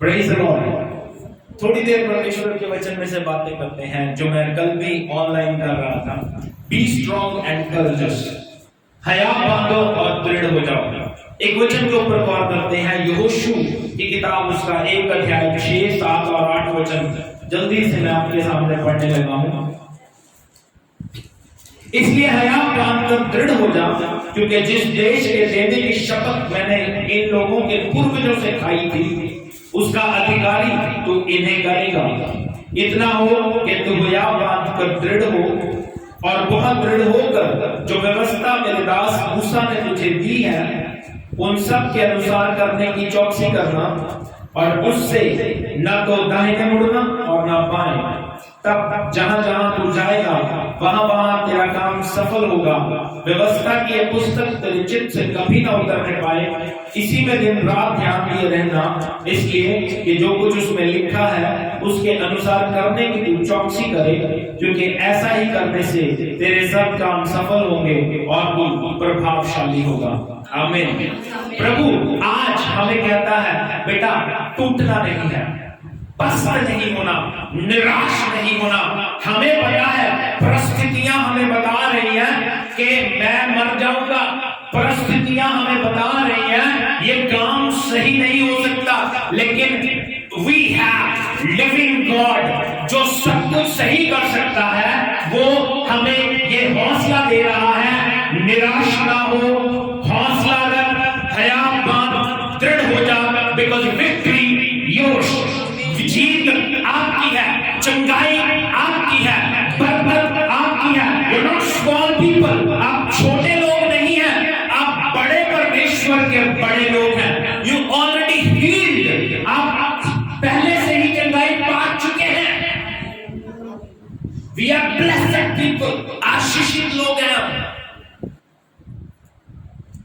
Praise the Lord. थोड़ी देर परमेश्वर के वचन में से बातें करते हैं जो मैं कल भी ऑनलाइन कर रहा था। बी स्ट्रॉन्ग एंड करेजियस, हया बांधो और दृढ़ हो जाओ। एक वचन के ऊपर गौर करते हैं, यहोशू की किताब उसका 1 अध्याय 6, 7 और 8 वचन जल्दी से मैं आपके सामने पढ़ने लगा हूं। इसलिए हया बांधकर दृढ़ हो जा, क्योंकि जिस देश के देने की शपथ मैंने इन लोगों के पूर्वजों से खाई थी उसका अधिकारी तू इन्हें करेगा। इतना हो कि तू हया बांधकर दृढ़ हो और बहुत दृढ़ होकर जो व्यवस्था मेरे दास मूसा ने तुझे दी है उन सब के अनुसार करने की चौकसी करना, और उससे न तो दाहिने मुड़ना और न बाएं। तब जहां जहां तू जाएगा वहां वहां तेरा काम सफल होगा। व्यवस्था की यह पुस्तक तेरे चित्त से कभी न उतरने पाए। इसी में दिन रात ध्यान दिए रहना, इसलिए कि जो कुछ उसमें लिखा है उसके अनुसार करने की तू चौकसी करे, क्योंकि ऐसा ही करने से तेरे सब काम सफल होंगे और तू प्रभावशाली होगा। आमीन। प्रभु आज हमें कहता है, बेटा टूटना नहीं है, पस्त नहीं होना, निराश नहीं होना। हमें पता है परिस्थितियां हमें बता रही हैं कि मैं मर जाऊंगा, परिस्थितियां हमें बता रही हैं ये काम सही नहीं हो सकता, लेकिन वी हैव लिविंग गॉड जो सब कुछ सही कर सकता है। वो हमें ये हौसला दे रहा है, निराश ना हो, हौसला रख, हया बांध, दृढ़ हो जा, बिकॉज विक्ट्री योर्स। जीत आपकी है, चंगाई आपकी है, बरकत आपकी है। You're not small people, आप छोटे लोग नहीं हैं, आप बड़े परमेश्वर के बड़े लोग हैं। You already healed, आप पहले से ही चंगाई पा चुके हैं। We are blessed people, आशीषित लोग हैं हम।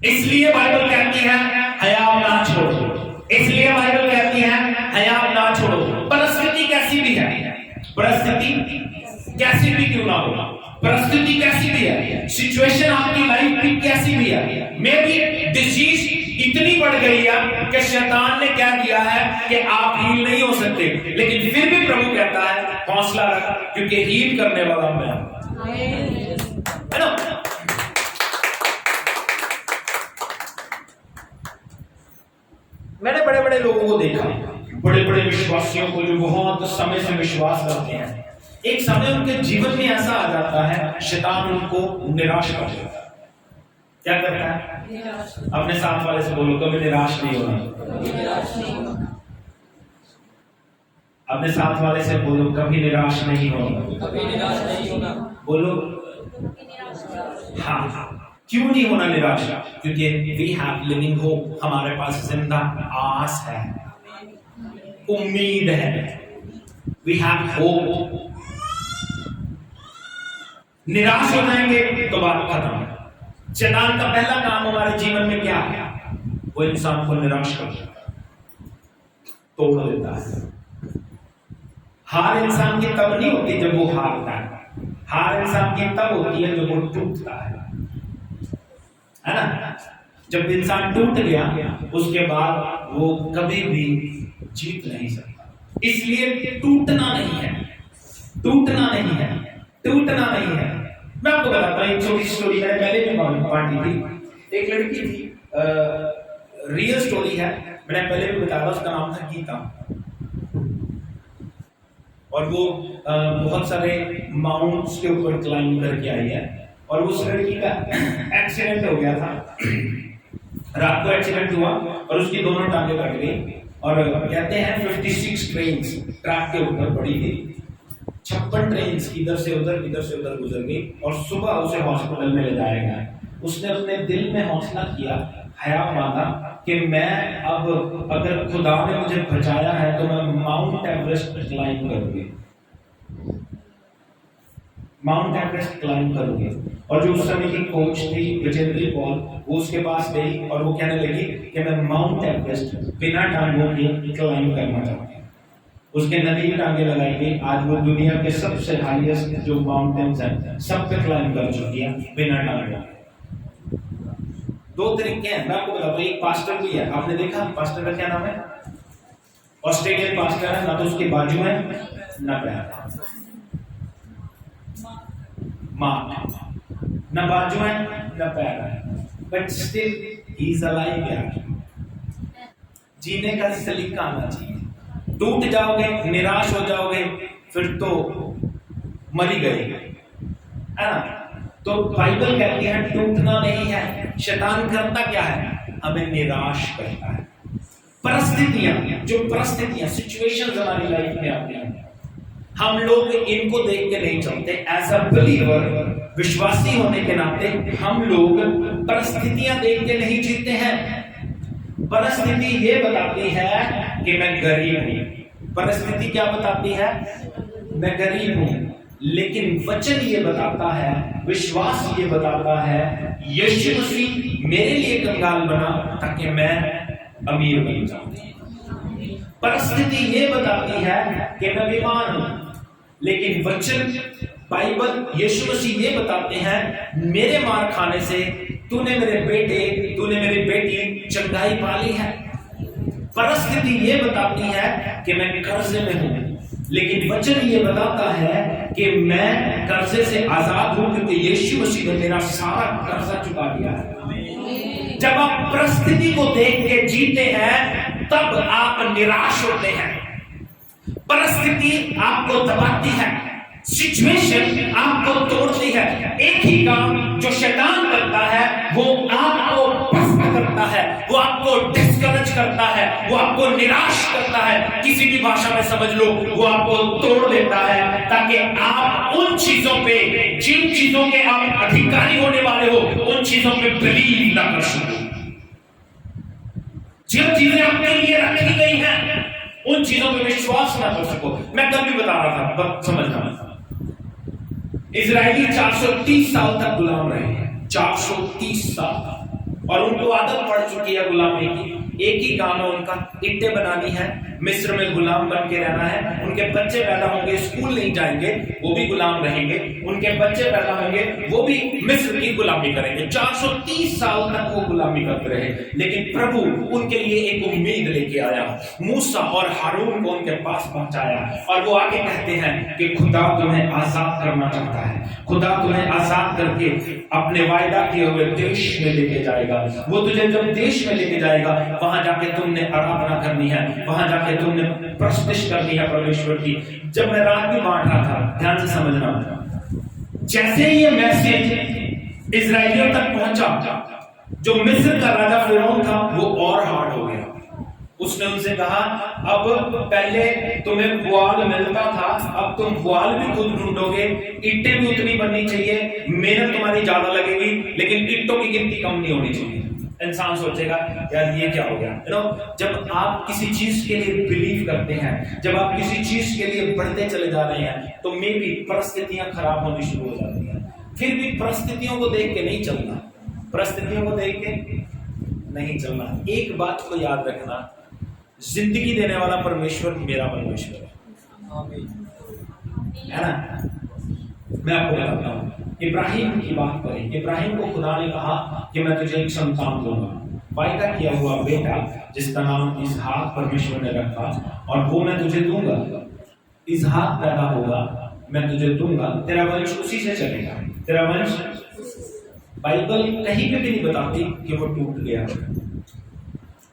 इसलिए बाइबल कहती है हया ना छोड़ो, इसलिए बाइबल कहती है हया ना छोड़ो। परिस्थिति कैसी भी है, परिस्थिति कैसी भी क्यों ना हो, परिस्थिति कैसी भी है, सिचुएशन आपकी लाइफ की कैसी भी है, मे बी डिजीज इतनी बढ़ गई है कि शैतान ने कह दिया है कि आप हील नहीं हो सकते, लेकिन फिर भी प्रभु कहता है हौसला रख, क्योंकि हील करने वाला मैं हूं। है ना? मैंने बड़े बड़े लोगों को देखा, बड़े बड़े विश्वासियों को जो बहुत समय से विश्वास करते हैं, एक समय उनके जीवन में ऐसा आ जाता है शैतान उनको निराश कर देता है। क्या करता है? अपने साथ वाले से बोलो, कभी निराश नहीं होना। अपने साथ वाले से बोलो, कभी निराश नहीं होना। बोलो हाँ। क्यों नहीं होना निराशा? क्योंकि वी हैव लिविंग होप, हमारे पास जिंदा आस है, उम्मीद है। We have hope. निराश हो जाएंगे तो बात खत्म। शैतान का पहला काम हमारे जीवन में क्या है? वो इंसान को निराश कर देता है, तोड़ देता है। हार इंसान की तब नहीं होती जब वो हारता है, हार इंसान की तब होती है जब वो टूटता है ना? जब इंसान टूट गया उसके बाद वो कभी भी जीत नहीं सकता। इसलिए टूटना नहीं है, टूटना नहीं है, टूटना नहीं है। मैं आपको बताता हूं एक छोटी स्टोरी, मैंने पहले भी बांटी थी। एक लड़की थी, रियल स्टोरी है, मैंने पहले भी बताया, उसका नाम था गीता, और वो बहुत सारे माउंट्स के ऊपर क्लाइंब करके आई है। और उस लड़की का एक्सीडेंट हो गया था, रात को एक्सीडेंट हुआ और उसकी दोनों टांगें कट गई। और कहते हैं 56 ट्रेन्स ट्रैक के ऊपर पड़ी थी, 56 ट्रेन्स इधर से उधर गुजर गई, और सुबह उसे हॉस्पिटल में ले जाया गया। उसने अपने दिल में हौसला किया, हया बांधा कि मैं अब अगर खुदा ने मुझे बचाया है तो मैं माउंट एवरेस्ट क्लाइंब करूंगी, माउंट एवरेस्ट क्लाइंब करूंगी। और जो उस समय की कोच थी विजेंद्री पॉल, वो उसके पास गई और वो कहने लगी कि मैं माउंट एवरेस्ट बिना टांगों के क्लाइंब करना चाहती हूँ। उसके नदी टांगे लगाई गई। आज वो दुनिया के सबसे हाईएस्ट जो माउंटेन्स हैं सब पे क्लाइंब कर चुकी है बिना टांगों। दो तरीके हैं, मैं आपको बताता हूँ। एक पास्टर भी है, आपने देखा पास्टर का क्या नाम है? ऑस्ट्रेलियन पास्टर है, ना तो उसके बाजू है ना पैर, मार्क, ना बाजू है ना पैर है, but still he is alive यार। जीने का सलीका आना चाहिए। टूट जाओगे, निराश हो जाओगे, फिर तो मरी गए, है ना। तो बाइबल कहती है टूटना नहीं है। शैतान करता क्या है? हमें निराश करता है। परिस्थितियां सिचुएशंस हमारी लाइफ में आती हैं, हम लोग इनको देख के नहीं चलते। एज अ बिलीवर, विश्वासी होने के नाते हम लोग परिस्थितियां देख के नहीं जीते हैं। परिस्थिति ये बताती है कि मैं गरीब हूं। परिस्थिति क्या बताती है? मैं गरीब हूं। लेकिन वचन ये बताता है, विश्वास ये बताता है, यीशु मसीह मेरे लिए कंगाल बना ताकि मैं अमीर बन जाऊं। परिस्थिति ये बताती है कि मैं बीमार हूं, लेकिन वचन, बाइबल, यीशु मसीह ये बताते हैं मेरे मार खाने से तूने मेरे बेटे, तूने मेरी बेटी चंगाई पाली है। परिस्थिति ये बताती है कि मैं कर्जे में हूं, लेकिन वचन ये बताता है कि मैं कर्जे से आजाद हूं, क्योंकि यीशु मसीह ने मेरा सारा कर्जा चुका दिया है। जब आप परिस्थिति को देख के जीते हैं तब आप निराश होते हैं। परिस्थिति आपको दबाती है, सिचुएशन आपको तोड़ती है। एक ही काम जो शैतान करता है वो आपको पस्त करता है, वो आपको डिस्करेज करता है, वो आपको निराश करता है। किसी भी भाषा में समझ लो, वो आपको तोड़ देता है ताकि आप उन चीजों पे, जिन चीजों के आप अधिकारी होने वाले हो, उन चीजों पे बिलीव ना कर सको। जो चीजें आपके लिए रखी गई हैं उन चीजों पे विश्वास ना कर सको। मैं कल भी बता रहा था, समझना, इजरायली 430 साल तक गुलाम रहे हैं, 430 साल, और उनको आदत पड़ चुकी है गुलामी की। एक ही काम है उनका, ईंटें बनानी है, मिस्र में गुलाम बन के रहना है। उनके बच्चे पैदा होंगे, स्कूल नहीं जाएंगे, वो भी गुलाम रहेंगे। उनके बच्चे पैदा होंगे, वो भी मिस्र की गुलामी करेंगे। 430 साल तक वो गुलामी करते रहे, लेकिन प्रभु उनके लिए एक उम्मीद लेके आया। मूसा और हारून को उनके पास पहुंचाया, और वो आगे कहते हैं कि खुदा तुम्हें आजाद करना चाहता है। खुदा तुम्हें आजाद करके अपने वायदा किए हुए देश में लेके जाएगा। वो तुझे जब देश में लेके जाएगा, वहां जाके तुमने आराधना करनी है, वहां जाके तुमने प्रस्तुति करनी है परमेश्वर की। जब मैं रात में बांट रहा था, ध्यान से समझना, जैसे ये मैसेज इजराइलियों तक पहुंचा, जो मिस्र का राजा फिरौन था वो और हार्ड हो गया। उसने उनसे कहा, अब पहले तुम्हें पुआल मिलता था, अब तुम पुआल भी खुद ढूंढोगे, ईंटें भी उतनी बननी चाहिए, मेहनत तुम्हारी ज्यादा लगेगी, लेकिन ईंटों की गिनती कम नहीं होनी चाहिए। इंसान सोचेगा यार ये क्या हो गया। जब आप किसी चीज के लिए बिलीव करते हैं, जब आप किसी चीज के लिए बढ़ते चले जा रहे हैं, तो मे भी परिस्थितियां खराब होनी शुरू हो जाती हैं। फिर भी परिस्थितियों को देख के नहीं चलना, परिस्थितियों को देख के नहीं चलना। एक बात को याद रखना, जिंदगी देने वाला परमेश्वर मेरा परमेश्वर है ना। मैं आपको बताता हूं, इब्राहिम की बात करें। इब्राहिम को खुदा ने कहा कि मैं तुझे एक संतान दूंगा, वायदा किया हुआ बेटा जिसका नाम इसहाक परमेश्वर ने रखा, और वो मैं तुझे दूंगा। इसहाक पैदा होगा, मैं तुझे दूंगा, तेरा वंश उसी से चलेगा, तेरा वंश। बाइबल कहीं पे भी नहीं बताती कि वो टूट गया,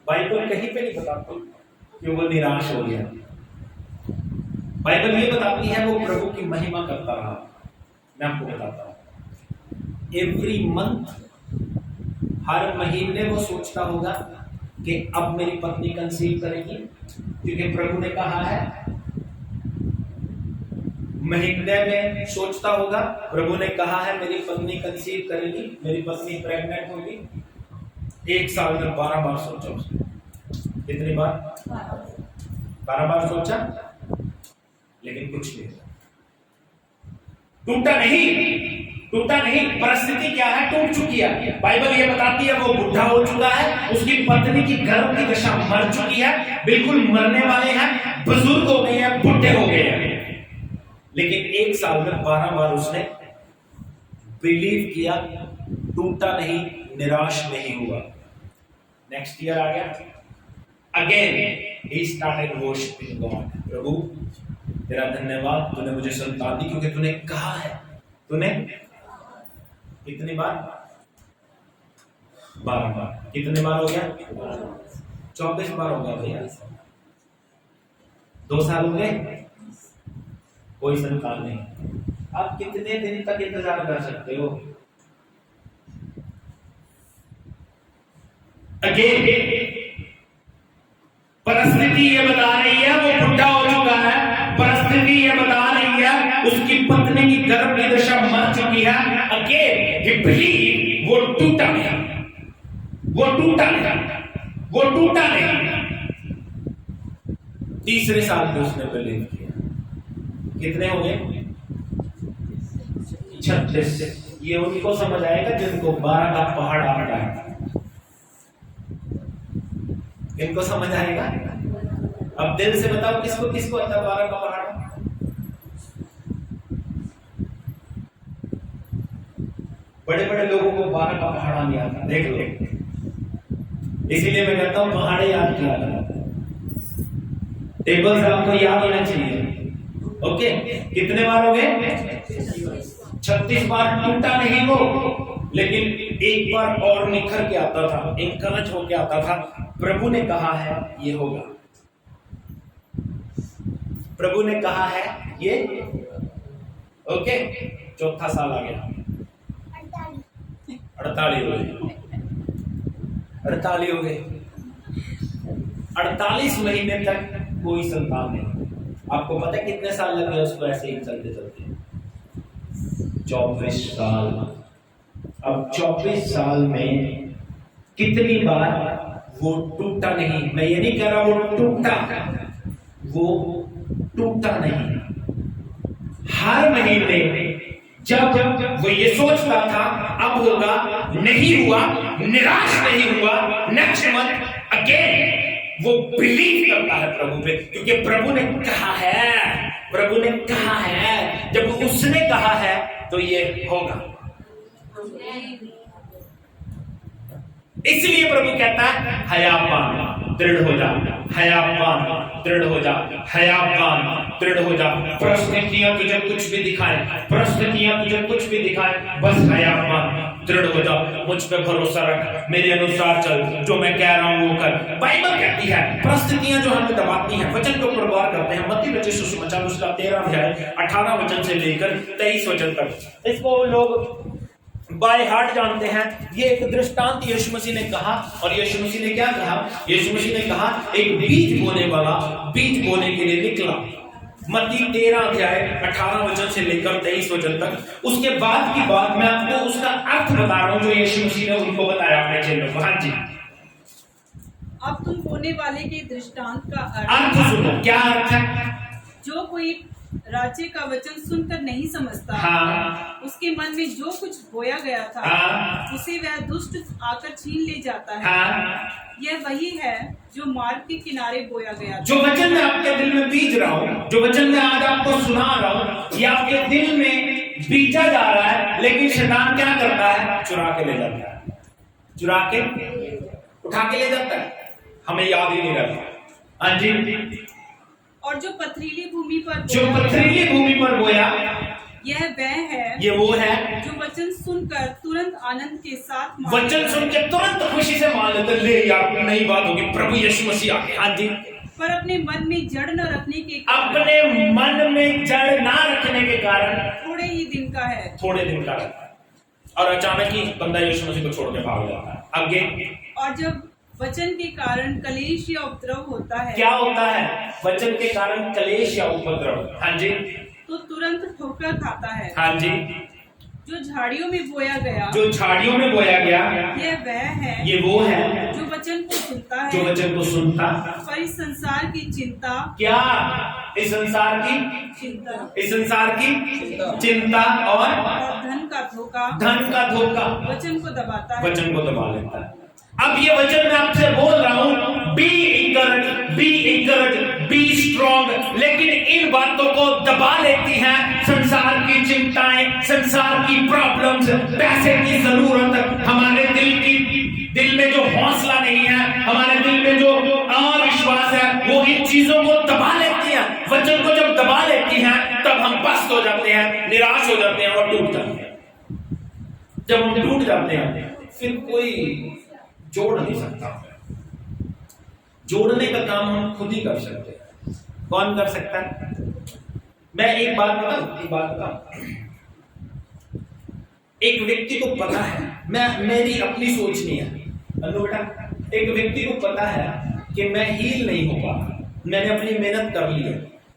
बाइबल कहीं पे नहीं बताती कि वो निराश हो गया। बाइबल ये बताती है वो प्रभु की महिमा करता रहा। मैं आपको बताता हूं, एवरी मंथ, हर महीने वो सोचता होगा कि अब मेरी पत्नी कंसीव करेगी, क्योंकि प्रभु ने कहा है। महीने में सोचता होगा, प्रभु ने कहा है मेरी पत्नी कंसीव करेगी, मेरी पत्नी प्रेग्नेंट होगी। एक साल में 12 बार सोचा उसने। कितनी बार? 12 बार सोचा, लेकिन कुछ नहीं, टूटा नहीं। परिस्थिति क्या है? टूट चुकी है। बाइबल ये बताती है वो बुढ़ा हो चुका है, उसकी पत्नी की गर्भ की दशा मर चुकी है, बिल्कुल मरने वाले हैं, बुजुर्ग हो गए हैं, बुढ़े हो गए हैं। लेकिन एक साल में 12 बार उसने बिलीव किया, टूटा नहीं, निराश नहीं हुआ। नेक्स्ट ईयर आ गया, Again, he started worshiping God. प्रभु तेरा धन्यवाद, तूने मुझे संतान दी क्योंकि तूने कहा है। तूने कितनी बार? 12 बार। कितने बार हो गया? 24 बार हो गया भैया। 2 साल हो गए, कोई संतान नहीं। आप कितने दिन तक इंतजार कर सकते हो? अगेन परिस्थिति ये बता रही है वो बुढ़ा हो चुका है। परिस्थिति ये बता रही है उसकी पत्नी की गर्भ की दशा मर चुकी है। अगेन ही बिलीव, वो टूटा नहीं, वो टूटा नहीं, वो टूटा नहीं। तीसरे साल में उसने बिलीव किया। कितने हो गए? 36। ये उनको समझ आएगा जिनको 12 का पहाड़ आटा है। इनको समझ आएगा? अब दिल से बताओ किसको किसको आता 12 का पहाड़? बड़े बड़े लोगों को 12 का पहाड़ नहीं आता, देख लो। इसीलिए मैं कहता हूं पहाड़े याद किया करो। टेबल से आपको याद होना चाहिए। ओके, कितने बार हो गए? 36 बार टूटा नहीं वो, लेकिन एक बार और निखर के आता था, इंकरेज होके आता था। प्रभु ने कहा है ये होगा, प्रभु ने कहा है ये। ओके, चौथा साल आ गया। 48 हो गए, 48 हो गए। 48 महीने तक कोई संतान नहीं। आपको पता है कितने साल लगे उसको ऐसे ही चलते चलते? 24 साल। अब 24 साल में कितनी बार वो टूटा नहीं। मैं ये नहीं कह रहा वो टूटा, वो टूटा नहीं। हर महीने जब वो ये सोचता था अब होगा, नहीं हुआ, निराश नहीं हुआ, नेक्स्ट मंथ अगेन वो बिलीव करता है प्रभु पे, क्योंकि प्रभु ने कहा है, प्रभु ने कहा है। जब उसने कहा है तो ये होगा। इसलिए प्रभु कहता है हयापान दृढ़ हो जा, हयापान दृढ़ हो जा, हयापान दृढ़ हो जा। परिस्थितियां तुझे कुछ भी दिखाए, परिस्थितियां तुझे कुछ भी दिखाए, बस हयापान दृढ़ हो जा, मुझ पे भरोसा रख, मेरे अनुसार चल, जो मैं कह रहा हूं वो कर। बाइबल कहती है परिस्थितियां जो हमें दबाती हैं, वचन को प्रभाव करते हैं। मत्ती रचित सुसमाचार उसका 13 अध्याय 18 वचन से लेकर 23 वचन तक, इसको लोग बाय हार्ट जानते हैं। ये एक दृष्टांत यीशु मसीह ने कहा, और यीशु मसीह ने क्या कहा? यीशु मसीह ने कहा एक बीज बोने वाला बीज बोने के लिए निकला। मत्ती 13 अध्याय 18 वचन से लेकर 23 वचन तक। उसके बाद की बात मैं आपको उसका अर्थ बता रहा हूं जो यीशु मसीह ने उनको बताया अपने चेलों को। हाँ जी, अब तुम बोने वाले के दृष्टांत का अर्थ सुनो। क्या अर्थ है? जो कोई राज्य का वचन सुनकर नहीं समझता, हाँ, उसके मन में जो कुछ बोया गया था, हाँ, उसे वह दुष्ट आकर छीन ले जाता है। हाँ, यह वही है जो मार्ग के किनारे बोया गया था। जो वचन मैं आपके दिल में बीज रहा हूँ, जो वचन मैं आज आपको सुना रहा हूँ, ये आपके दिल में बीजा जा रहा है, लेकिन शैतान क्या करता है? चुरा के ले जाता है, चुरा के उठा के ले जाता है, हमें याद ही नहीं रहता। हाँ जी। और जो पथरीली भूमि पर जो पथरीली भूमि पर बोया, यह वह है, ये वो है जो वचन सुनकर तुरंत आनंद के साथ वचन सुन के तुरंत खुशी से मान लेते, ले यार नई बात होगी, प्रभु यीशु मसीह आ गए। हाँ जी। पर अपने मन में जड़ न रखने के अपने मन में जड़ ना रखने के कारण थोड़े ही दिन का है, थोड़े दिन का है, और अचानक ही बंदा यीशु मसीह को छोड़ के भाग जाता है। आगे, और जब वचन के कारण कलेश या उपद्रव होता है, क्या होता है? वचन के कारण कलेश या उपद्रव, हाँ जी, तो तुरंत ठोकर खाता है। हाँ जी। जो झाड़ियों में बोया गया, जो झाड़ियों में बोया गया, यह वह है, ये वो है जो वचन को सुनता है, जो वचन को सुनता, पर इस संसार की चिंता, क्या? इस संसार की चिंता, इस संसार की चिंता और धन का धोखा, धन का धोखा वचन को दबाता है, वचन को दबा लेता है। अब ये वचन मैं आपसे बोल रहा हूं, बी इंकरेज, बी स्ट्रॉन्ग, लेकिन इन बातों को दबा लेती हैं संसार की चिंताएं, संसार की प्रॉब्लम्स, पैसे की जरूरत, हमारे दिल में जो हौसला नहीं है, हमारे दिल में जो हम पस्त हो जाते हैं, निराश हो जाते हैं और टूट जाते हैं। जब हम टूट जाते हैं फिर कोई जोड़ नहीं सकता। जोड़ने का काम हम खुद ही कर सकते हैं। कौन कर सकता है? मैं एक बात बताऊं, एक व्यक्ति को पता है, मेरी अपनी सोच नहीं है बेटा, एक व्यक्ति को पता है कि मैं हील नहीं हो पा, मैंने अपनी मेहनत कर ली है,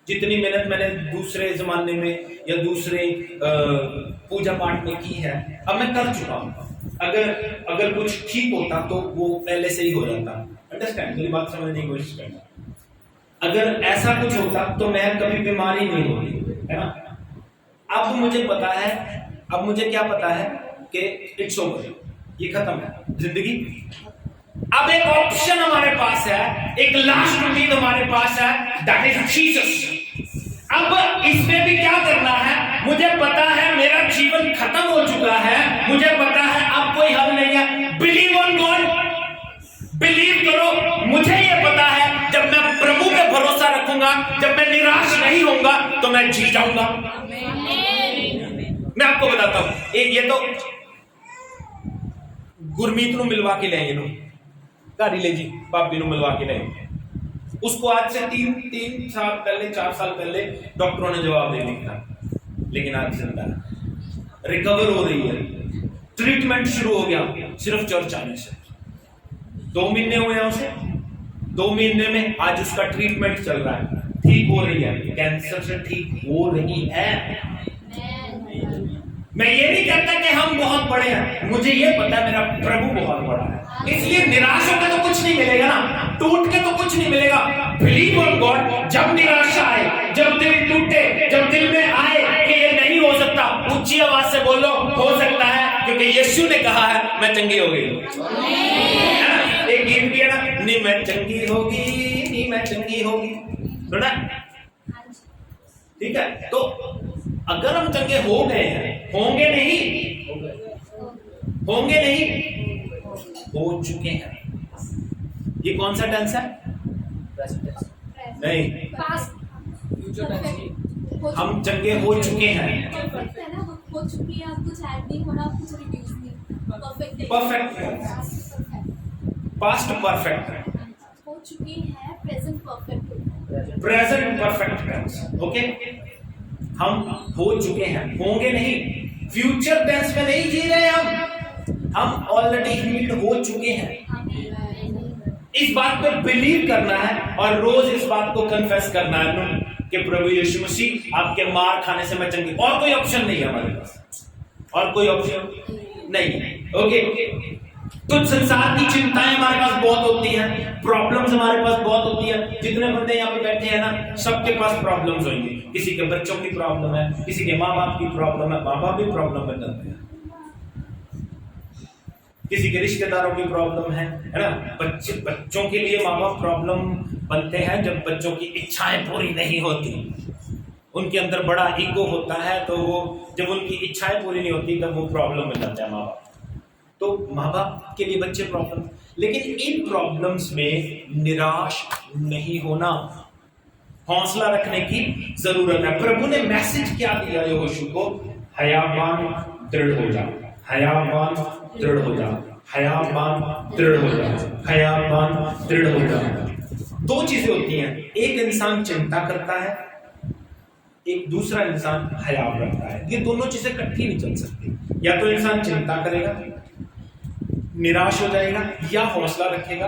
जितनी मेहनत मैंने दूसरे जमाने में या दूसरे पूजा पाठ में की है अब मैं कर चुका हूं। अगर कुछ ठीक होता तो वो पहले से ही हो जाता। अंडरस्टैंड, मेरी बात समझने की कोशिश करना। अगर ऐसा कुछ होता तो मैं कभी बीमारी नहीं होती, है ना। अब मुझे पता है, अब मुझे क्या पता है कि इट्स ओवर, ये खत्म है जिंदगी। अब एक ऑप्शन हमारे पास है, एक लास्ट उम्मीद हमारे पास है, दैट इज जीसस। अब इसमें भी क्या करना है, मुझे पता है मेरा जीवन खत्म हो चुका है, मुझे पता है अब कोई हल नहीं है। बिलीव ऑन गॉड, बिलीव करो। मुझे ये पता है जब मैं प्रभु पे भरोसा रखूंगा, जब मैं निराश नहीं होऊंगा तो मैं जी जाऊंगा। मैं आपको बताता हूं, ये तो गुरमीत ਨੂੰ मिलवा के ले, गाड़ी ले जी भाभी ਨੂੰ मिलवा के ले। उसको आज से 3 साल पहले, 4 साल पहले डॉक्टरों ने जवाब दे दिया था, लेकिन आज जिंदा है, रिकवर हो रही है, ट्रीटमेंट शुरू हो गया सिर्फ चर्च आने से। 2 महीने हुए हैं उसे, 2 महीने में आज उसका ट्रीटमेंट चल रहा है, ठीक हो रही है, कैंसर से ठीक हो रही है। मैं ये नहीं कहता कि हम बहुत बड़े हैं, मुझे ये पता है मेरा प्रभु बहुत बड़ा है, इसलिए निराश होकर तो कुछ नहीं मिलेगा ना, टूट के तो कुछ नहीं मिलेगा। Believe on God. जब निराशा आए, जब दिल टूटे, जब दिल में आए कि ये नहीं हो सकता, ऊंची आवाज से बोलो हो सकता है, क्योंकि यीशु ने कहा है मैं चंगी हो गई। एक गीत भी है ना, नी मैं चंगी होगी, नी मैं चंगी होगी, सुना? ठीक है, तो अगर हम चंगे हो गए हैं, होंगे नहीं, हो चुके हैं। ये कौन सा टेंस है? नहीं, हम चंगे हो चुके हैं। हो चुकी है, कुछ ऐड नहीं होना, कुछ रिड्यूस नहीं, परफेक्ट, पास्ट परफेक्ट, हो चुकी है, present perfect, present perfect tense. Okay, हम हो चुके हैं, होंगे नहीं। फ्यूचर टेंस में नहीं जी रहे हम ऑलरेडी हील्ड हो चुके हैं। इस बात पे बिलीव करना है और रोज इस बात को कन्फेस करना है कि प्रभु यीशु मसीह आपके मार खाने से मैं चंगी। और कोई ऑप्शन नहीं है हमारे पास, और कोई ऑप्शन नहीं। ओके, कुछ संसार की चिंताएं हमारे पास बहुत होती हैं, प्रॉब्लम्स हमारे पास बहुत होती है। जितने बंदे यहाँ पे बैठे हैं ना, सबके पास प्रॉब्लम्स होंगी। किसी के बच्चों की प्रॉब्लम है, किसी के माँ बाप की प्रॉब्लम है, माँ बाप भी प्रॉब्लम में चलते हैं, किसी के रिश्तेदारों की प्रॉब्लम है ना। बच्चों के लिए माँ बाप प्रॉब्लम बनते हैं जब बच्चों की इच्छाएं पूरी नहीं होती, उनके अंदर बड़ा ईगो होता है, तो वो जब उनकी इच्छाएं पूरी नहीं होती तब वो प्रॉब्लम में जाते हैं माँ बाप। तो माँ बाप के लिए बच्चे प्रॉब्लम, लेकिन इन प्रॉब्लम्स में निराश नहीं होना, हौसला रखने की जरूरत है। प्रभु ने मैसेज क्या दिया यहोशू को? हयावान दृढ़ हो जा, हयावान दृढ़ हो जा, हयावान दृढ़ हो जा, हयावान दृढ़ हो जा। 2 चीजें होती हैं, एक इंसान चिंता करता है, एक दूसरा इंसान हयाव रखता है। ये दोनों चीजें इकट्ठी नहीं चल सकती। या तो इंसान चिंता करेगा, निराश हो जाएगा, या हौसला रखेगा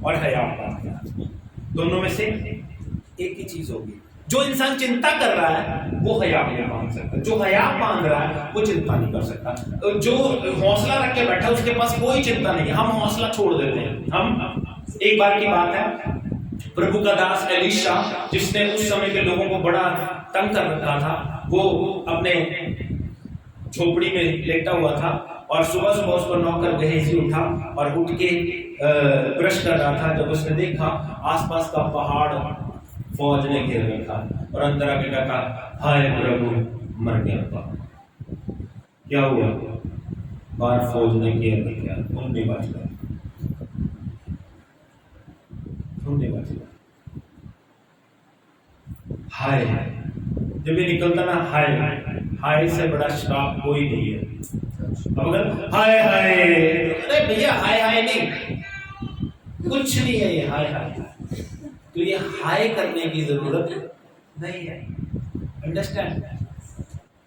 और हयाव रखेगा। दोनों में से एक ही चीज होगी। जो इंसान चिंता कर रहा है वो हयाव नहीं बांध सकता, जो हयाव बांध रहा है वो चिंता नहीं कर सकता। जो हौसला रख के बैठा उसके पास कोई चिंता नहीं है, हम हौसला छोड़ देते हैं। हम एक बार की बात है, प्रभु का दास एलीशा, जिसने उस समय के लोगों को बड़ा तंग कर रखा था, वो अपने झोपड़ी में लेटा हुआ था और सुबह सुबह उसको नौकर गहेजी उठा और उठ के ब्रश कर रहा था। जब उसने देखा आसपास का पहाड़ फौज ने घेर रखा और अंदर आके कहा, हाय प्रभु, मर गया। क्या हुआ? बाहर फौज ने घेर रखा, तुम नहीं बच गए, तुम नहीं बच गए। हाय जब ये निकलता ना हाय, हाय से बड़ा श्राप कोई नहीं है। अब अगर हाय हाय, अरे भैया हाय हाय नहीं, कुछ नहीं है ये हाय हाय, तो ये हाय करने की जरूरत नहीं है। अंडरस्टैंड?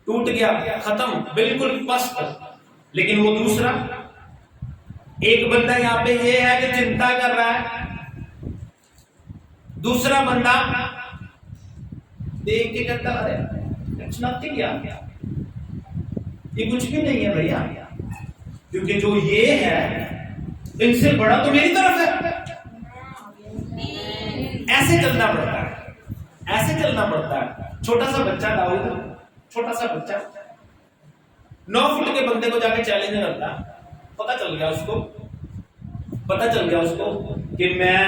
टूट गया, खत्म, बिल्कुल स्पष्ट। लेकिन वो दूसरा एक बंदा यहाँ पे ये है कि चिंता कर रहा है, दूसरा बंदा देख के कहता अरे इट्स नथिंग यार, ये कुछ भी नहीं है भैया, क्योंकि जो ये है इनसे बड़ा तो मेरी तरफ है। ऐसे चलना पड़ता है, ऐसे चलना पड़ता है। छोटा सा बच्चा दाऊद, छोटा सा बच्चा 9 फुट के बंदे को जाके चैलेंज करता, पता चल गया उसको कि मैं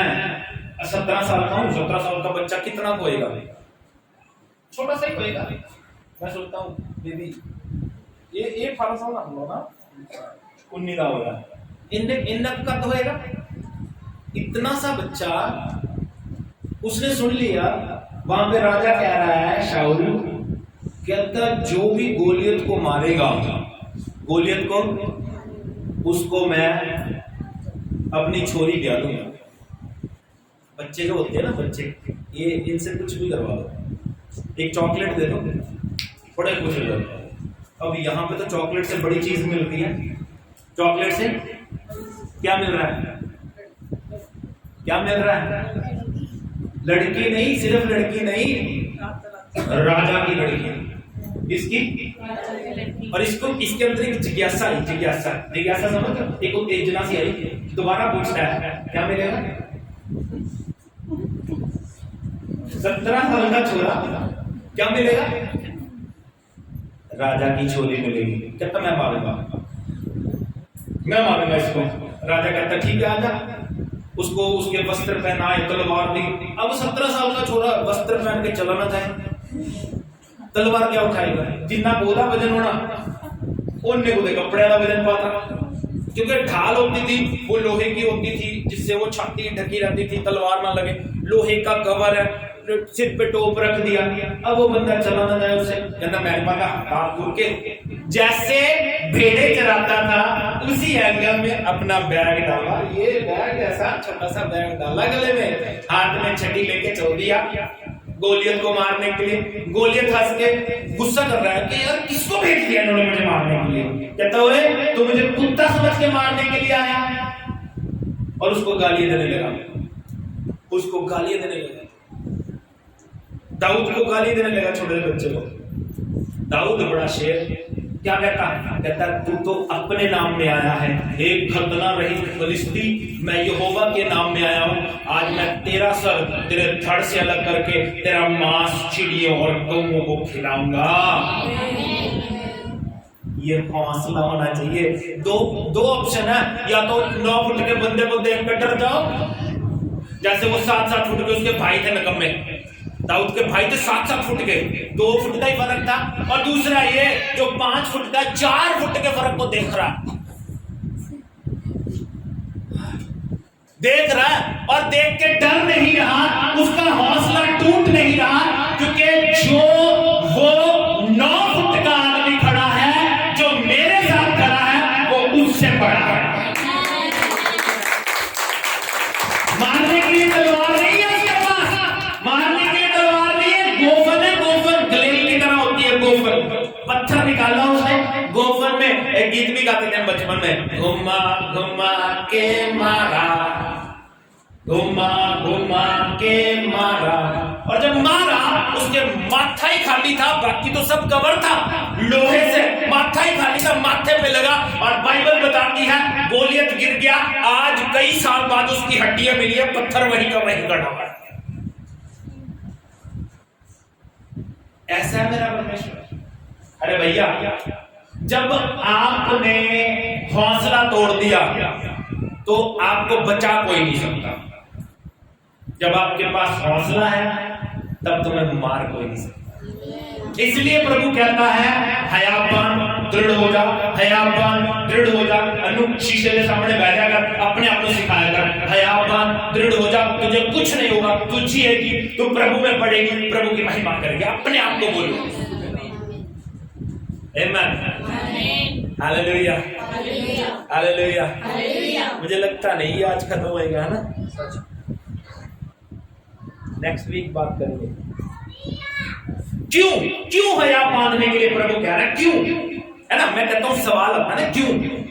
17 साल का हूं, 17 साल का बच्चा कितना खोएगा, छोटा सा ही खोएगा। मैं सोचता हूँ दीदी ये 18 साल ना हम लोग ना 19 का होगा, इन्नक का तो होएगा। इतना सा बच्चा उसने सुन लिया। वहां पे राजा कह रहा है शाऊल, कहता जो भी गोलियत को मारेगा, गोलियत को, उसको मैं अपनी छोरी ब्याह दूंगा। बच्चे जो होते हैं ना, बच्चे ये इनसे कुछ भी करवा दो, एक चॉकलेट दे दो, बड़े खुश हो जाते हैं। अब यहाँ पे तो चॉकलेट से बड़ी चीज मिलती है। चॉकलेट से क्या मिल रहा है? क्या मिल रहा है? लड़की नहीं, सिर्फ लड़की नहीं, राजा की लड़की, इसकी, और इसको इसके अंदर एक जिज्ञासा समझ, एक उत्तेजना सी आई, दोबारा पूछता है क्या मिलेगा? 17 साल का छोरा, क्या मिलेगा? राजा की छोरी मिलेगी। कहता मैं मारूंगा इसको। राजा कहता ठीक है आजा। उसको उसके वस्त्र पहनाए, तलवार दी। अब 17 साल का छोरा वस्त्र पहन के चला ना जाए, तलवार क्या उठाएगा? जिन्ना बोला वजन होना, ओने को कपड़े का वजन पाता, क्योंकि ढाल होती थी वो लोहे की होती थी, जिससे वो छाती ढकी रहती थी, तलवार ना लगे। लोहे का कवर है, सिर पे टोप रख दिया। अब वो बंदा चला ना जाए, उसे कहता मेरे पास हाथ दूर के, जैसे भेड़े चराता था उसी एंगल में अपना बैग डाला। ये बैग ऐसा छोटा सा बैग डाला गले में, हाथ में छड़ी लेके चल दिया गोलियत को मारने के लिए। गोलियत हंस के गुस्सा कर रहा है कि यार किसको भेज दिया इन्होंने मुझे मारने के लिए? कहता हुए तो मुझे कुत्ता समझ के मारने के लिए आया। और उसको गालियां देने लगा, दाऊद को गाली देने लगा, छोटे बच्चे को। दाऊद बड़ा शेर, क्या कहता तू तो अपने नाम में आया है, एक खतना रहित फलिस्ती, मैं यहोवा के नाम में आया हूं। आज मैं तेरा सर तेरे धड़ से अलग करके तेरा मांस चिड़ियों और कौओं को खिलाऊंगा। ये हौसला होना चाहिए। दो ऑप्शन है, या तो 9 फुट के बंदे को देख कर डर जाओ, जैसे वो 7-7 फुट के उसके भाई थे नकम्मे। दाऊद के भाई तो 7-7 फुट के, 2 फुट का ही फर्क था। और दूसरा ये जो 5 फुट का 4 फुट के फर्क को देख रहा और देख के डर नहीं रहा, उसका हौसला टूट नहीं रहा, क्योंकि जो वो 9 फुट का आदमी खड़ा है, जो मेरे साथ खड़ा है, वो उससे बड़ा है। मारने के लिए तलवार नहीं है उसके पास, मारने के लिए तलवार नहीं है, गोफन है, गोफन गलेल की तरह होती है। गोफन पत्थर निकाला उसने, गोफन में एक गीत भी गाते थे बचपन में, घुमा घुमा के मारा, घुमा घुमा के मारा। और जब मारा उसके माथा ही खाली था, बाकी तो सब कवर था लोहे से, माथा ही खाली था, माथे पे लगा। और बाइबल बताती है गोलियत गिर गया। आज कई साल बाद उसकी हड्डियां मिली है, पत्थर वही का वही गड़ा हुआ है। ऐसा है मेरा परमेश्वर। अरे भैया, जब आपने हौसला तोड़ दिया तो आपको बचा कोई नहीं सकता। जब आपके पास हौसला है तब तुम्हें मार कोई नहीं सकता। इसलिए प्रभु कहता है हयाबान दृढ़ हो जा, हयाबान दृढ़ हो जा। अनु शीशे के सामने बैठ जाकर अपने आप को सिखाया कर, हयाबान दृढ़ हो जा, तुझे कुछ नहीं होगा, तू जिएगी, तू प्रभु में पड़ेगी, प्रभु की महिमा करेगी। अपने आप को बोलो आमीन, हालेलुया, हालेलुया। मुझे लगता नहीं आज खत्म होएगा, है ना? नेक्स्ट वीक बात करेंगे। क्यों हया बांधने के लिए प्रभु कह रहा है? क्यों, है ना? मैं कहता हूं सवाल अपना ना,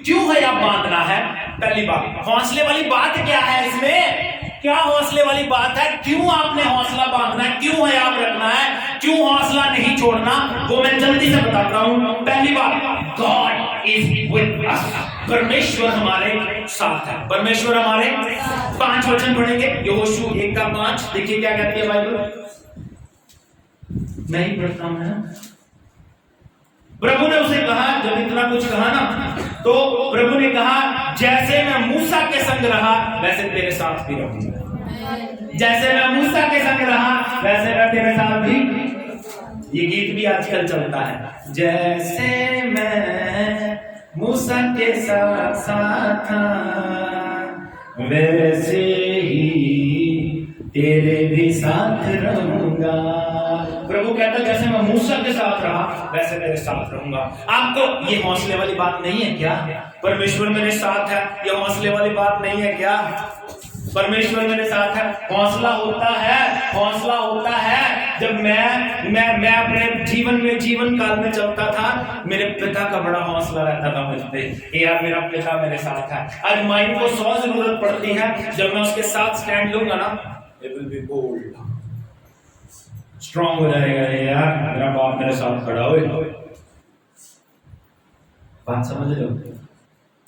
क्यों हया बांधना है? पहली बात, हौसले वाली बात क्या है इसमें? क्या हौसले वाली बात है? क्यों आपने हौसला बांधना है? क्यों हया रखना है? क्यों हौसला नहीं छोड़ना? वो मैं जल्दी से बताता हूं। पहली बात, गॉड इज विद अस, परमेश्वर हमारे साथ है। परमेश्वर हमारे 5 वचन पढ़ेंगे, यहोशू 1:5। देखिए क्या कहती है बाइबल, नहीं पढ़ता हूं ना। प्रभु ने उसे कहा, जब इतना कुछ कहा ना, तो प्रभु ने कहा जैसे मैं मूसा के संग रहा वैसे तेरे साथ भी रहूंगा। जैसे मैं मूसा के संग रहा वैसे मैं तेरे साथ भी। ये गीत भी आजकल चलता है, जैसे मैं मूसा के साथ था वैसे ही तेरे भी साथ रहूंगा। प्रभु कहता जैसे मैं मूसा के साथ रहा वैसे तेरे साथ रहूंगा। आपको ये हौसले वाली बात नहीं है क्या? परमेश्वर मेरे साथ है, ये हौसले वाली बात नहीं है क्या? परमेश्वर मेरे साथ है। हौसला होता है जब मैं अपने जीवन काल में चलता था, मेरे पिता का बड़ा हौसला रहता था मुझ पे कि यार मेरा पिता मेरे साथ है। आज माइंड को 100 जरूरत पड़ती है, जब मैं उसके साथ स्टैंड लूंगा ना, it will be bold, strong हो जाएगा। यार मेरा बाप मेरे साथ खड़ा हो। बात समझ लो।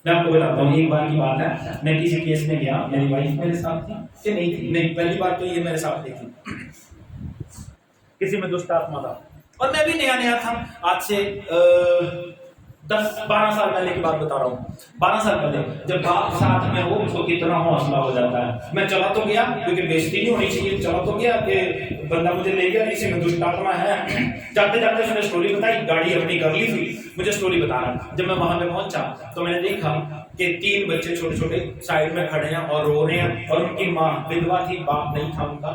मैं आपको बताता हूँ, एक बार की बात है, मैं किसी केस में गया, मेरी वाइफ मेरे साथ थी कि नहीं थी? नहीं, पहली बार तो ये मेरे साथ नहीं थी। किसी में दुष्ट आत्मा था और मैं भी नया था। आज से 10-12 साल पहले की बात बता रहा हूँ। 12 साल पहले जब बाप साथ में हो तो कितना हौसला हो जाता है। मैं चला तो गया, क्योंकि बेइज्जती नहीं होनी चाहिए, चला तो गया कि बंदा मुझे ले गया, किसी में दुष्ट आत्मा है। जाते जाते उसने स्टोरी बताई, गाड़ी अपनी कर ली थी, मुझे स्टोरी बता रहा। जब मैं वहां पे पहुंचा तो मैंने देखा कि 3 बच्चे छोटे छोटे साइड में खड़े हैं और रो रहे हैं, और उनकी माँ विधवा थी, बाप नहीं था उनका,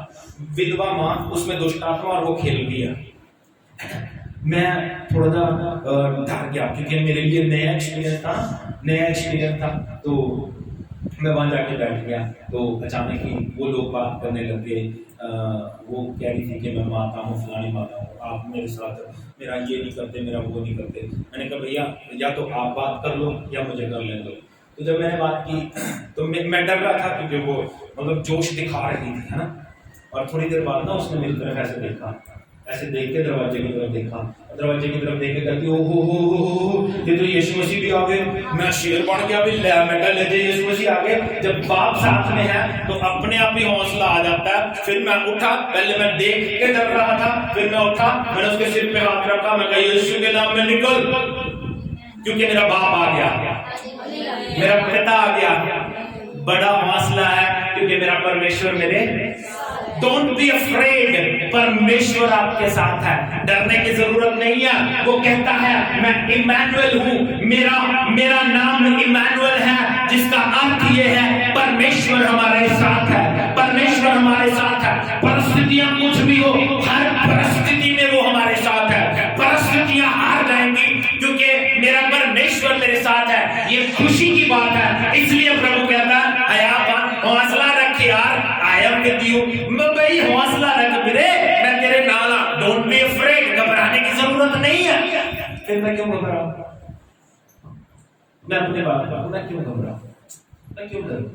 विधवा माँ, उसमें दुष्ट आत्मा और वो खेल रही है। मैं थोड़ा डर गया, क्योंकि मेरे लिए नया एक्सपीरियंस था। तो मैं वहां जाके बैठ गया, तो अचानक ही वो लोग बात करने लग गए। वो कह रही थी कि मैं माता हूँ, फलानी माता हूँ, आप मेरे साथ मेरा ये नहीं करते, मेरा वो नहीं करते। मैंने कहा भैया या तो आप बात कर लो या मुझे कर लेने दो। तो जब मैंने बात की तो मैं डर रहा था, क्योंकि वो मतलब जोश दिखा रही थी, है ना। और थोड़ी देर बाद ना उसने मेरी तरफ ऐसे देखा, ऐसे देख के दरवाजे की तरफ देखा, दरवाजे की तरफ देख के कहती ओ ये तो यीशु मसीह भी आ गए। मैं शेर बन गया, मैं कह लेते यीशु मसीह आ गए। जब बाप साथ में है तो अपने आप ही हौसला आ जाता है। फिर मैं उठा, पहले मैं देख के डर रहा था, फिर मैं उठा, मैंने उसके सिर पे हाथ रखा, मैं कहा यीशु के नाम में निकल, क्योंकि मेरा बाप आ गया, मेरा पिता आ गया। बड़ा हौसला है, क्योंकि मेरा परमेश्वर मेरे। डोंट बी अफ्रेड, परमेश्वर आपके साथ है, डरने की जरूरत नहीं है। वो कहता है मैं इमैनुअल हूँ, मेरा नाम इमैनुअल है, जिसका अर्थ ये है परमेश्वर हमारे साथ है, परमेश्वर हमारे साथ है। परिस्थितियां कुछ भी हो, हर परिस्थिति में वो हमारे साथ है। परिस्थितियां हार जाएंगी क्योंकि मेरा परमेश्वर मेरे साथ है। ये खुशी की बात है। इसलिए प्रभु कहता है हौसला रख यार, आई एम विद यू। मैं भाई हौसला रख मेरे, मैं तेरे नाल। डोंट बी अफ्रेड, घबराने की जरूरत नहीं है। फिर मैं क्यों घबराऊं? मैं अपने बात करूं, मैं क्यों घबराऊं? मैं क्यों डरूं?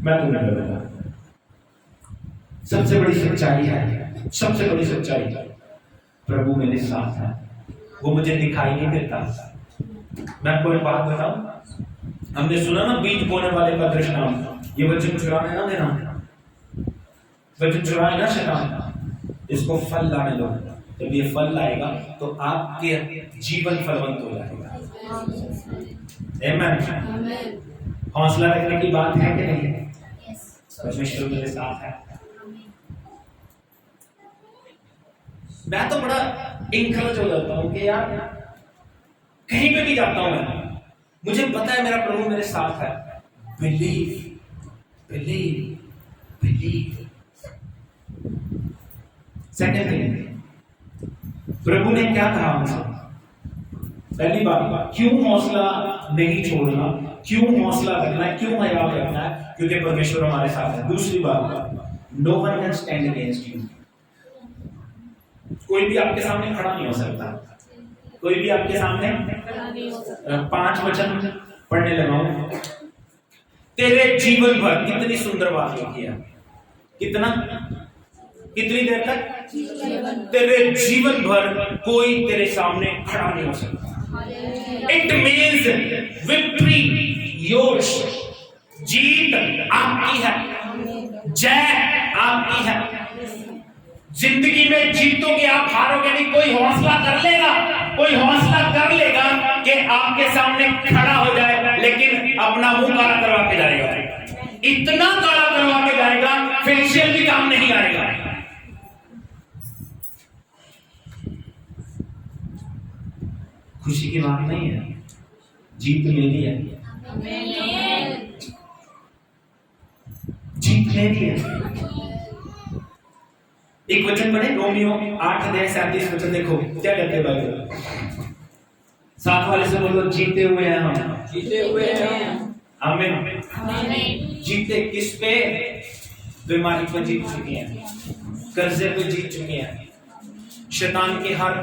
मैं तो नहीं डरूंगा। सबसे बड़ी सच्चाई है, सबसे बड़ी सच्चाई है, प्रभु मेरे साथ है, वो मुझे दिखाई नहीं देता। मैं आपको एक बात बताऊं, हमने सुना ना बीज बोने वाले का दृष्टांत। ये वचन चुराने ना देना, वचन चुराए ना शैतान, इसको फल लाने दो। जब ये फल लाएगा तो आपके जीवन फलवंत हो जाएगा। आमीन। हौसला रखने की बात है कि नहीं? परमेश्वर मेरे साथ है। मैं तो बड़ा इंकरेज हो जाता हूं कि यार कहीं पे भी जाता हूं मैं, मुझे पता है मेरा प्रभु मेरे साथ है। Believe believe believe. Second thing, प्रभु ने क्या कहा हमसे? पहली बात, क्यों हौसला नहीं छोड़ना, क्यों हौसला रखना है, क्यों हयात रखना है? क्योंकि परमेश्वर हमारे साथ है। दूसरी बात, no one can stand against you. कोई भी आपके सामने खड़ा नहीं हो सकता। कोई भी आपके सामने 5 वचन पढ़ने लगा हूं। तेरे जीवन भर, कितनी सुंदर बात लिखी है। कितनी देर तक? तेरे जीवन भर कोई तेरे सामने खड़ा नहीं हो सकता। It means victory yours. जीत आपकी है, जय आपकी है। जिंदगी में जीतोगे आप, हारोगे नहीं। कोई हौसला कर लेगा, कोई हौसला कर लेगा कि आपके सामने खड़ा हो जाए, लेकिन अपना मुंह काला करवा के जाएगा। इतना काला करवा के जाएगा, फेशियल भी काम नहीं आएगा। खुशी की बात नहीं है, जीत लेनी है। जीत लेनी है। एक वचन पढ़े, रोमियो 8:37 वचन देखो क्या कहते हैं बाइबल। साथ वाले से बोलो, जीते हुए हैं हम। जीते हुए हैं। आमीन। जीते किस पे? बीमारी पर जीत चुके हैं, कर्जे पे जीत चुके हैं, शैतान के हर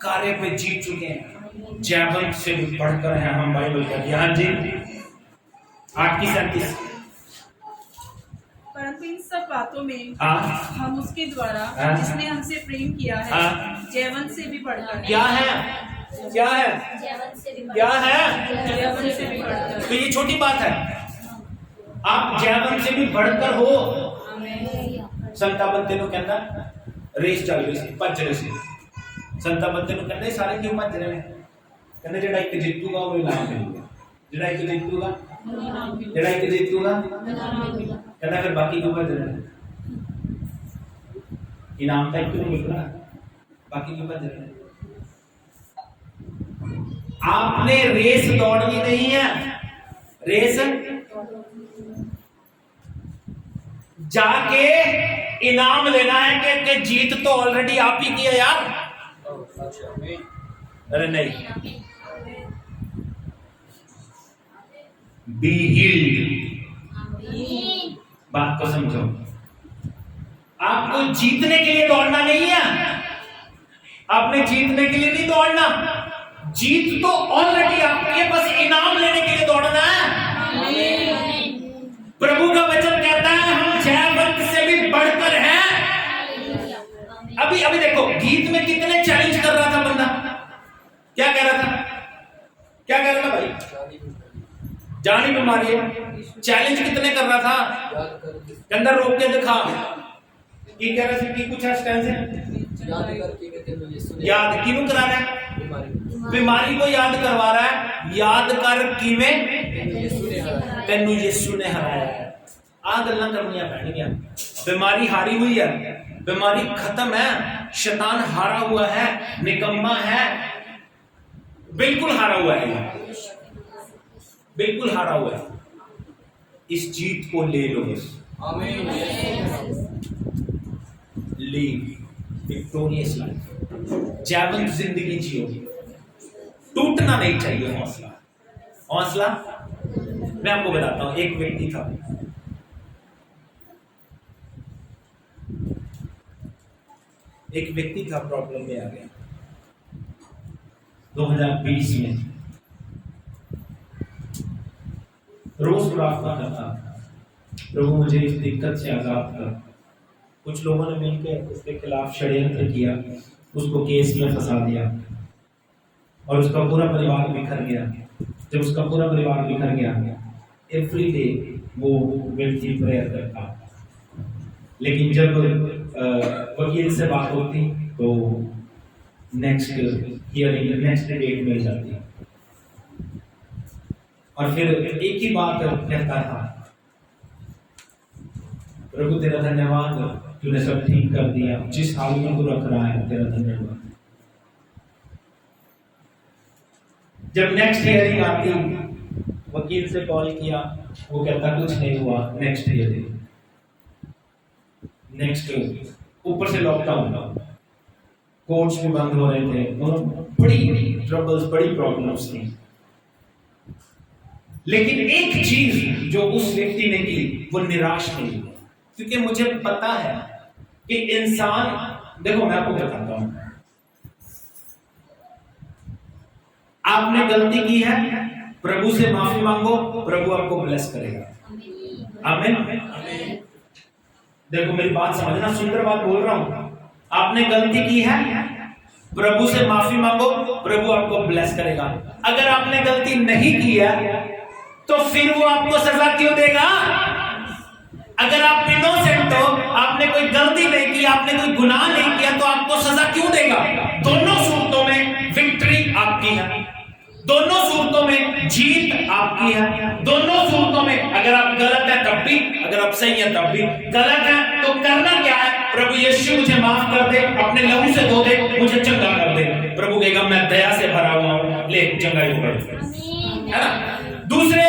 कार्य पे जीत चुके हैं। जयवंत से भी बढ़कर हैं हम, बाइबल कहती है। हाँ जी, 8:37। परंतु इन सब बातों में हम उसके द्वारा जिसने हमसे प्रेम किया है जयवंत से भी बढ़कर। क्या है? क्या है? क्या है? जयवंत से भी बढ़कर। तो ये छोटी बात है। आप जयवंत से भी बढ़कर हो। संता बंदे को कहना रेस चल रही सी, भज रहे सी। संता बंदे को कहते सारे क्यों भज रहे हैं? कहते जेड़ा एक जीतूगा वो इनाम मिलेगा, जेड़ा एक जीतूगा, जेड़ा एक जीतूगा, कहता फिर बाकी क्यों भज रहे हैं? इनाम तो एक क्यों मिल रहा, बाकी क्यों भज रहे हैं? आपने रेस दौड़नी नहीं है। रेस जाके इनाम लेना है कि जीत तो ऑलरेडी आप ही की है यार। अरे नहीं, बी हील्ड। बात को समझो। आपको जीतने के लिए दौड़ना नहीं है। आपने जीतने के लिए नहीं दौड़ना, जीत तो ऑलरेडी आपकी है, बस इनाम लेने के लिए दौड़ना है। प्रभु का वचन कहता है हम जयवंत से भी बढ़कर हैं। अभी देखो, गीत में कितने चैलेंज कर रहा था बंदा। क्या कह रहा था? क्या कह रहा था भाई? जानी बीमारी है। चैलेंज कितने कर रहा था? अंदर रोक के दिखा। की कह रहा था? कुछ याद किनू करा रहा है? बीमारी को याद करवा रहा है। याद कर किवें तेनू यीशु ने हराया है। आ गल्लां करनियां पैणगियां। बीमारी हारी हुई है, बीमारी खत्म है, शैतान हारा हुआ है, निकम्मा है, बिल्कुल हारा हुआ है, बिल्कुल हारा हुआ है। इस जीत को ले लो बस। आमीन। लीव विक्टोरियस लाइफ, जयवंत जिंदगी जियो। टूटना नहीं चाहिए हौसला। हौसला मैं आपको बताता हूं। एक व्यक्ति था, प्रॉब्लम में आ गया 2020 में। रोज प्रार्थना करता, प्रभु मुझे इस दिक्कत से आजाद कर। कुछ लोगों ने मिलकर उसके खिलाफ षड्यंत्र किया, उसको केस में फंसा दिया और उसका पूरा परिवार बिखर गया। जब उसका पूरा परिवार बिखर गया, एवरी डे वो व्यक्ति प्रेयर करता, लेकिन जब वकील से बात होती तो नेक्स्ट हियरिंग, नेक्स्ट डेट मिल जाती और फिर एक ही बात कहता था, प्रभु तेरा धन्यवाद तूने सब ठीक कर दिया, जिस हाल में तू रख रहा है तेरा धन्यवाद। जब नेक्स्ट हियरिंग आती, वकील से कॉल किया, वो कहता कुछ नहीं हुआ, नेक्स्ट हियरिंग, नेक्स्ट, ऊपर से लॉकडाउन, कोर्ट्स भी बंद हो रहे थे, बड़ी ट्रबल्स, बड़ी प्रॉब्लम्स थी। लेकिन एक चीज जो उस व्यक्ति ने की, वो निराश नहीं हुआ, क्योंकि मुझे पता है कि इंसान, देखो मैं आपको बताता हूं, आपने गलती की है, प्रभु से माफी मांगो, प्रभु आपको ब्लेस करेगा। आमीन। देखो मेरी बात समझना, सुंदर बात बोल रहा हूं। आपने गलती की है, प्रभु से माफी मांगो, प्रभु आपको ब्लेस करेगा। अगर आपने गलती नहीं की है तो फिर वो आपको सजा क्यों देगा? अगर आप इनोसेंट हो, आपने कोई गलती नहीं की, आपने कोई गुनाह नहीं किया, तो आपको सजा क्यों देगा? दोनों सूरतों में विक्ट्री आपकी है, दोनों सूरतों में जीत आपकी है, दोनों सूरतों में अगर आप गलत है तब भी, अगर आप सही है तब भी। गलत है तो करना क्या है? प्रभु यीशु मुझे माफ कर दे, अपने लहू से धो दे, मुझे चंगा कर दे। प्रभु कहेगा मैं दया से भरा हुआ हूं, ले चंगाई को कर दे, है ना? दूसरे,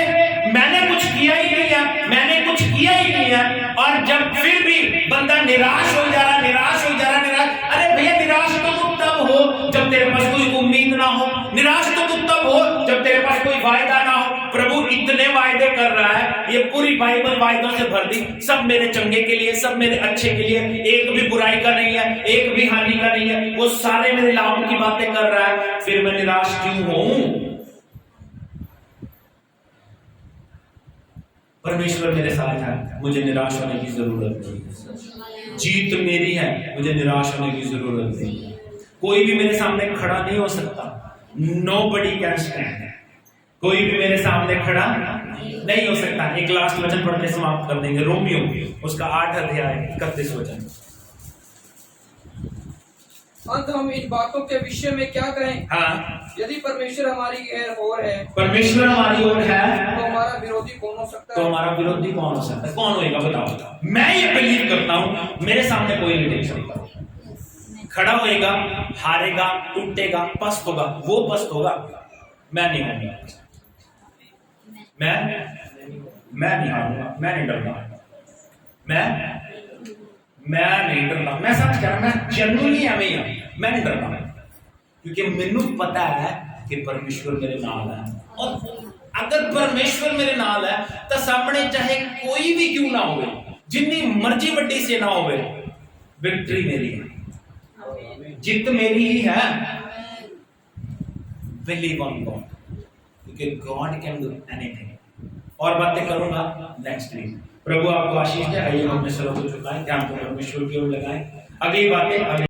मैंने कुछ किया ही नहीं है, मैंने कुछ किया ही नहीं है, और जब फिर भी बंदा निराश हो जा रहा, निराश हो जा रहा, निराश, अरे भैया निराश तो तुम तब हो जब तेरे पास कोई उम्मीद ना हो, निराश तो तुम तब हो जब तेरे पास कोई वायदा ना हो। प्रभु इतने वायदे कर रहा है, ये पूरी बाइबल वायदों से भर दी, सब मेरे चंगे के लिए, सब मेरे अच्छे के लिए, एक भी बुराई का नहीं है, एक भी हानि का नहीं है, वो सारे मेरे लाभ की बातें कर रहा है, फिर मैं निराश क्यों हूं? परमेश्वर मेरे साथ है, मुझे निराश होने की जरूरत नहीं। जीत मेरी है, मुझे निराश होने की जरूरत नहीं। कोई भी मेरे सामने खड़ा नहीं हो सकता, nobody can stand। कोई भी मेरे सामने खड़ा नहीं हो सकता। एक लास्ट वचन पढ़ के समाप्त कर देंगे, रोमियो उसका 8 अध्याय 31 वचन। अंत हम इन बातों के विषय में क्या कहें? हाँ, यदि परमेश्वर हमारी ओर है, परमेश्वर हमारी ओर है, तो हमारा विरोधी कौन हो सकता तो है? हमारा विरोधी कौन हो सकता है? कौन होएगा बताओ? मैं ये बिलीव करता हूं, मेरे सामने कोई नहीं टिक सकता। खड़ा होएगा, हारेगा, टूटेगा, पस्त होगा, वो पस्त होगा, मैं नहीं होऊंगा, मैं नहीं हारूंगा, मैं नहीं डरना, मैं नहीं डरना, मैं सच कह रहा, मैं जेन्युइनली एवं ही, मैं नहीं डरना, क्योंकि मैनू पता है कि परमेश्वर मेरे नाल है। और अगर परमेश्वर मेरे नाल है तो सामने चाहे कोई भी क्यों ना होवे, जितनी मर्जी बड़ी से ना होवे, विक्ट्री मेरी है, जीत मेरी ही है। बिलीव ऑन गॉड, क्योंकि गॉड कैन डू एनीथिंग। और बातें करूंगा नेक्स्ट वीक। प्रभु आपको आशीष दे। आइए हम अपने सरों को झुकाएं, ध्यान को परमेश्वर की ओर लगाएं। अगली बातें